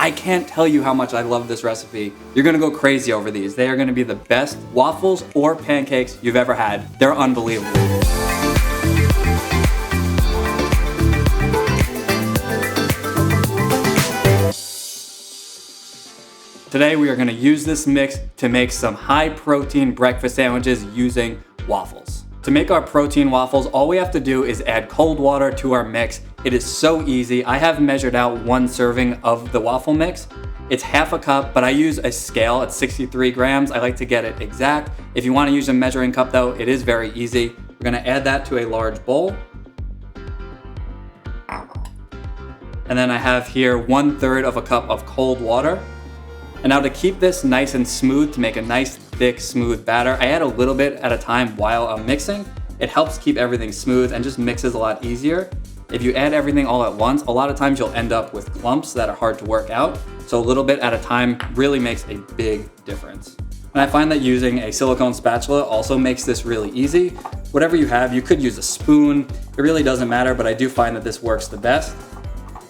I can't tell you how much I love this recipe. You're gonna go crazy over these. They are gonna be the best waffles or pancakes you've ever had. They're unbelievable. Today we are gonna use this mix to make some high protein breakfast sandwiches using waffles. To make our protein waffles, all we have to do is add cold water to our mix. It is so easy. I have measured out 1 serving of the waffle mix. It's half a cup, but I use a scale at 63 grams. I like to get it exact. If you wanna use a measuring cup though, it is very easy. We're gonna add that to a large bowl. And then I have here 1/3 of a cup of cold water. And now to keep this nice and smooth, to make a nice, thick, smooth batter, I add a little bit at a time while I'm mixing. It helps keep everything smooth and just mixes a lot easier. If you add everything all at once, a lot of times you'll end up with clumps that are hard to work out. So a little bit at a time really makes a big difference. And I find that using a silicone spatula also makes this really easy. Whatever you have, you could use a spoon. It really doesn't matter, but I do find that this works the best.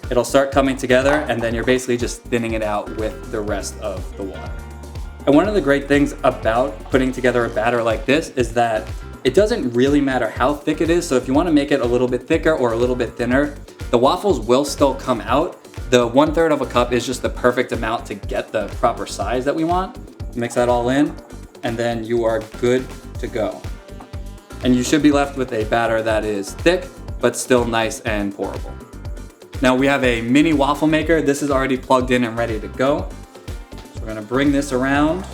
It'll start coming together and then you're basically just thinning it out with the rest of the water. And one of the great things about putting together a batter like this is that it doesn't really matter how thick it is. So if you want to make it a little bit thicker or a little bit thinner, the waffles will still come out. The 1/3 of a cup is just the perfect amount to get the proper size that we want. Mix that all in and then you are good to go. And you should be left with a batter that is thick, but still nice and pourable. Now we have a mini waffle maker. This is already plugged in and ready to go. So we're gonna bring this around.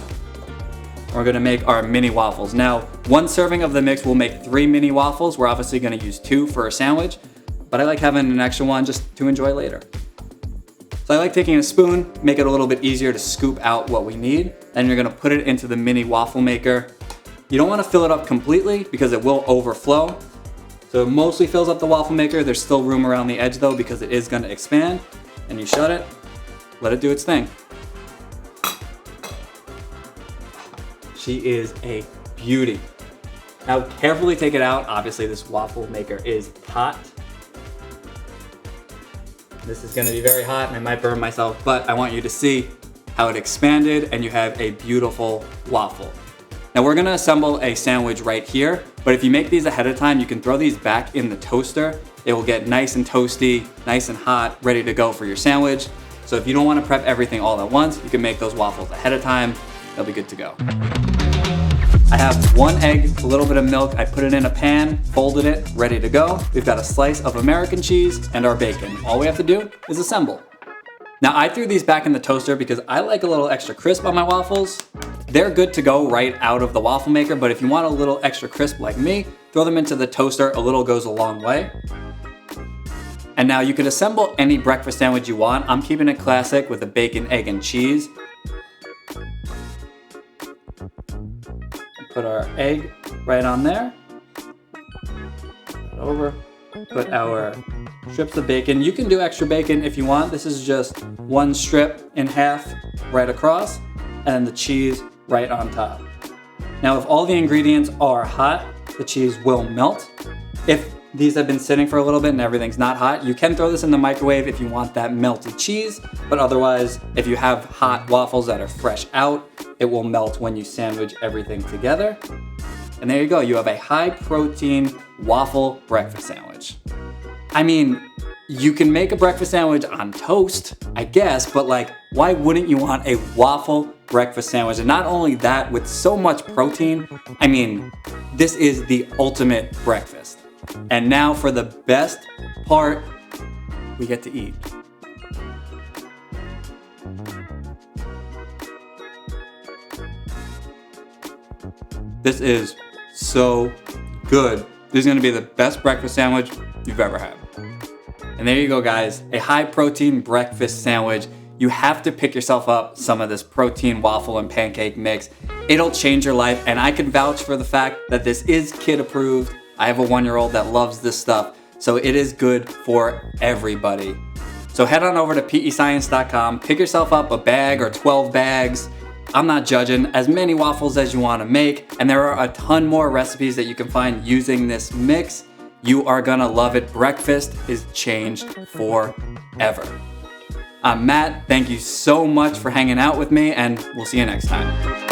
We're gonna make our mini waffles. Now, 1 serving of the mix will make 3 mini waffles. We're obviously gonna use 2 for a sandwich, but I like having an extra one just to enjoy later. So I like taking a spoon, make it a little bit easier to scoop out what we need. Then you're gonna put it into the mini waffle maker. You don't wanna fill it up completely because it will overflow. So it mostly fills up the waffle maker. There's still room around the edge though because it is gonna expand. And you shut it, let it do its thing. She is a beauty. Now carefully take it out. Obviously this waffle maker is hot. This is gonna be very hot and I might burn myself, but I want you to see how it expanded and you have a beautiful waffle. Now we're gonna assemble a sandwich right here, but if you make these ahead of time, you can throw these back in the toaster. It will get nice and toasty, nice and hot, ready to go for your sandwich. So if you don't wanna prep everything all at once, you can make those waffles ahead of time. They'll be good to go. I have 1 egg, a little bit of milk. I put it in a pan, folded it, ready to go. We've got a slice of American cheese and our bacon. All we have to do is assemble. Now I threw these back in the toaster because I like a little extra crisp on my waffles. They're good to go right out of the waffle maker, but if you want a little extra crisp like me, throw them into the toaster. A little goes a long way. And now you can assemble any breakfast sandwich you want. I'm keeping it classic with a bacon, egg, and cheese. Put our egg right on there. Put it over. Put our strips of bacon. You can do extra bacon if you want. This is just 1 strip in half right across and the cheese right on top. Now if all the ingredients are hot, the cheese will melt. If these have been sitting for a little bit and everything's not hot, you can throw this in the microwave if you want that melted cheese, but otherwise, if you have hot waffles that are fresh out, it will melt when you sandwich everything together. And there you go, you have a high protein waffle breakfast sandwich. I mean, you can make a breakfast sandwich on toast, I guess, but like, why wouldn't you want a waffle breakfast sandwich? And not only that, with so much protein, I mean, this is the ultimate breakfast. And now for the best part, we get to eat. This is so good. This is gonna be the best breakfast sandwich you've ever had. And there you go, guys, a high protein breakfast sandwich. You have to pick yourself up some of this protein waffle and pancake mix. It'll change your life, and I can vouch for the fact that this is kid approved. I have a 1-year-old that loves this stuff, so it is good for everybody. So head on over to PEScience.com, pick yourself up a bag or 12 bags. I'm not judging, as many waffles as you want to make, and there are a ton more recipes that you can find using this mix. You are gonna love it. Breakfast is changed forever. I'm Matt. Thank you so much for hanging out with me, and we'll see you next time.